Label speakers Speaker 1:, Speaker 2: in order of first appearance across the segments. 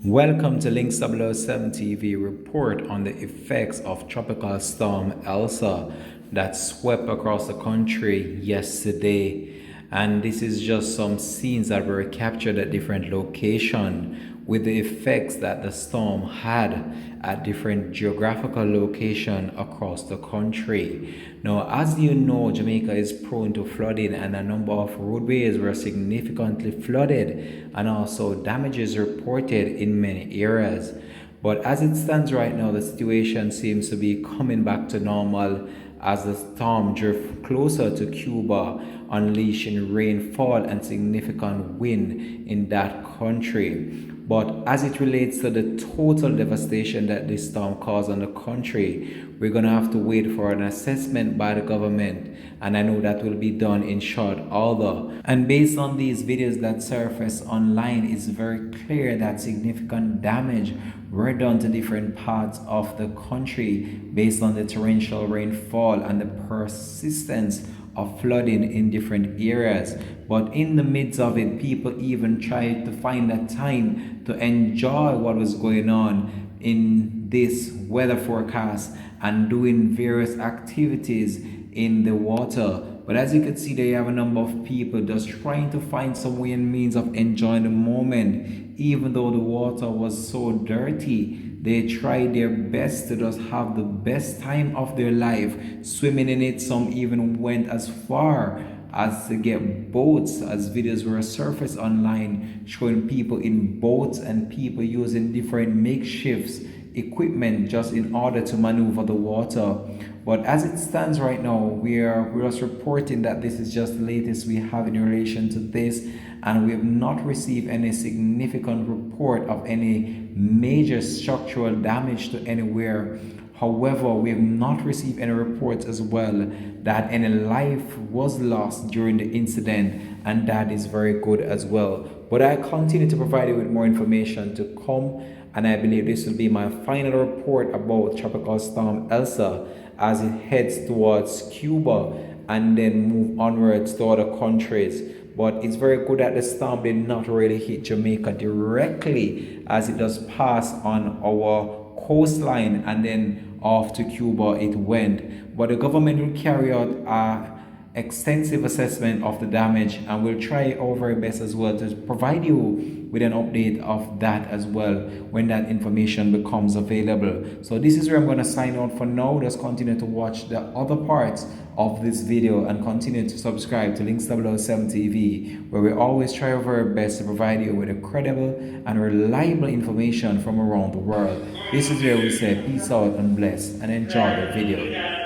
Speaker 1: Welcome to Links 007 TV report on the effects of Tropical Storm Elsa that swept across the country yesterday. And this is just some scenes that were captured at different locations with the effects that the storm had at different geographical locations across the country. Now, as you know, Jamaica is prone to flooding and a number of roadways were significantly flooded and also damages reported in many areas. But as it stands right now, the situation seems to be coming back to normal as the storm drifts closer to Cuba, unleashing rainfall and significant wind in that country. But as it relates to the total devastation that this storm caused on the country, we're going to have to wait for an assessment by the government, and I know that will be done in short order. And based on these videos that surface online, it's very clear that significant damage were done to different parts of the country based on the torrential rainfall and the persistence of flooding in different areas. But in the midst of it, people even tried to find a time to enjoy what was going on in this weather forecast and doing various activities in the water. But as you can see, there you have a number of people just trying to find some way and means of enjoying the moment. Even though the water was so dirty, they tried their best to just have the best time of their life swimming in it. Some even went as far as to get boats, as videos were surfaced online showing people in boats and people using different makeshifts equipment just in order to maneuver the water. But as it stands right now, we're just reporting that this is just the latest we have in relation to this, and we have not received any significant report of any major structural damage to anywhere. However, we have not received any reports as well that any life was lost during the incident, and that is very good as well. But I continue to provide you with more information to come, and I believe this will be my final report about Tropical Storm Elsa as it heads towards Cuba and then move onwards to other countries. But it's very good that the storm did not really hit Jamaica directly, as it does pass on our coastline and then off to Cuba it went. But the government will carry out a extensive assessment of the damage, and we'll try our very best as well to provide you with an update of that as well when that information becomes available. So this is where I'm going to sign out for now. Just continue to watch the other parts of this video and continue to subscribe to Links 007 TV, where we always try our very best to provide you with a credible and reliable information from around the world. This is where we say peace out and bless, and enjoy the video.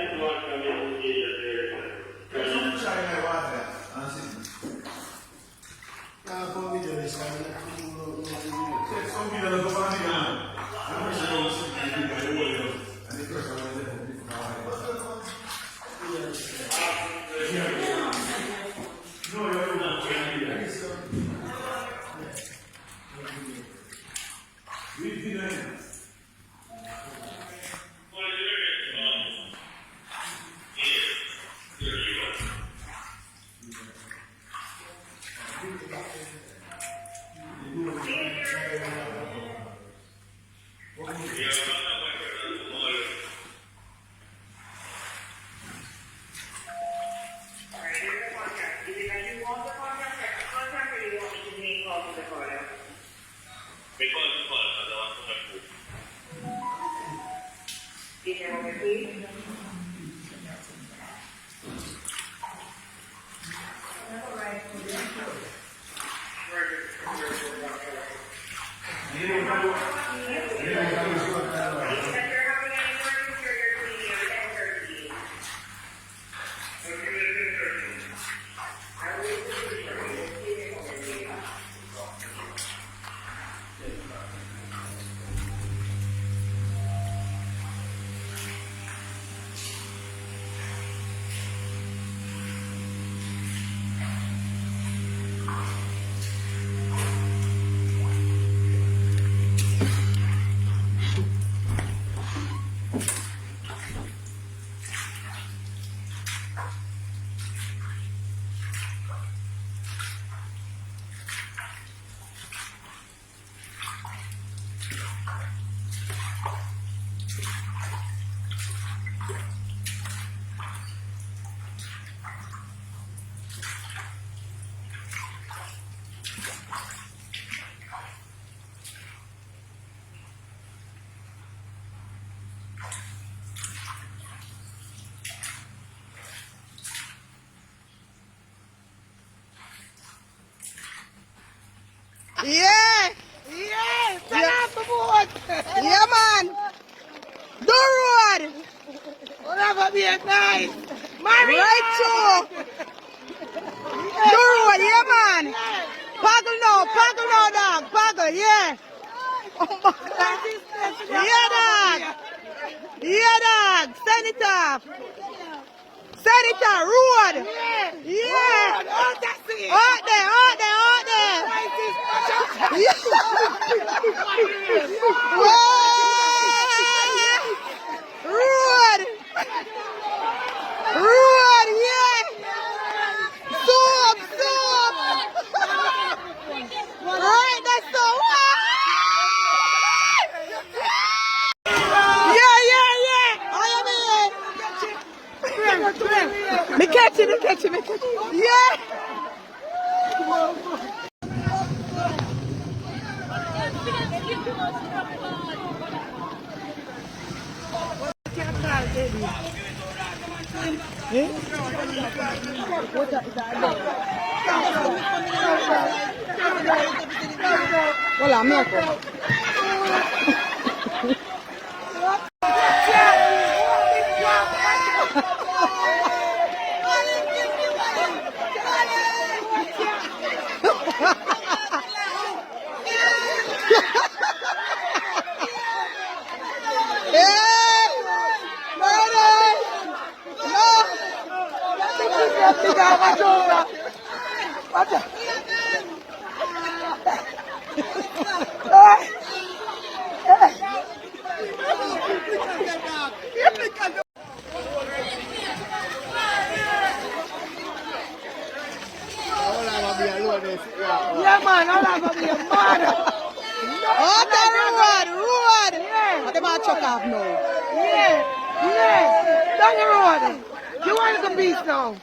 Speaker 2: Yeah, man. The road.
Speaker 3: Whatever be nice.
Speaker 2: Right through. The road, yeah, man. Paggle now, dog. Paggle, yeah. Oh, my God. Yeah, dog. Yeah, dog. Send it off. Send it off. Road. Yeah. Out there, out there, out there. Yeah. Road. Road, yeah. Soup, soup. Right, that's so yeah, yeah, yeah. I am in. Me catch it, me catch it, me catch it. Yeah. Hola, miércoles. Yeah, man, all I'm gonna be a man. Oh, the road, road. Yeah. What am I chuck off now? Yeah, yeah. Down the road. You want the beast now?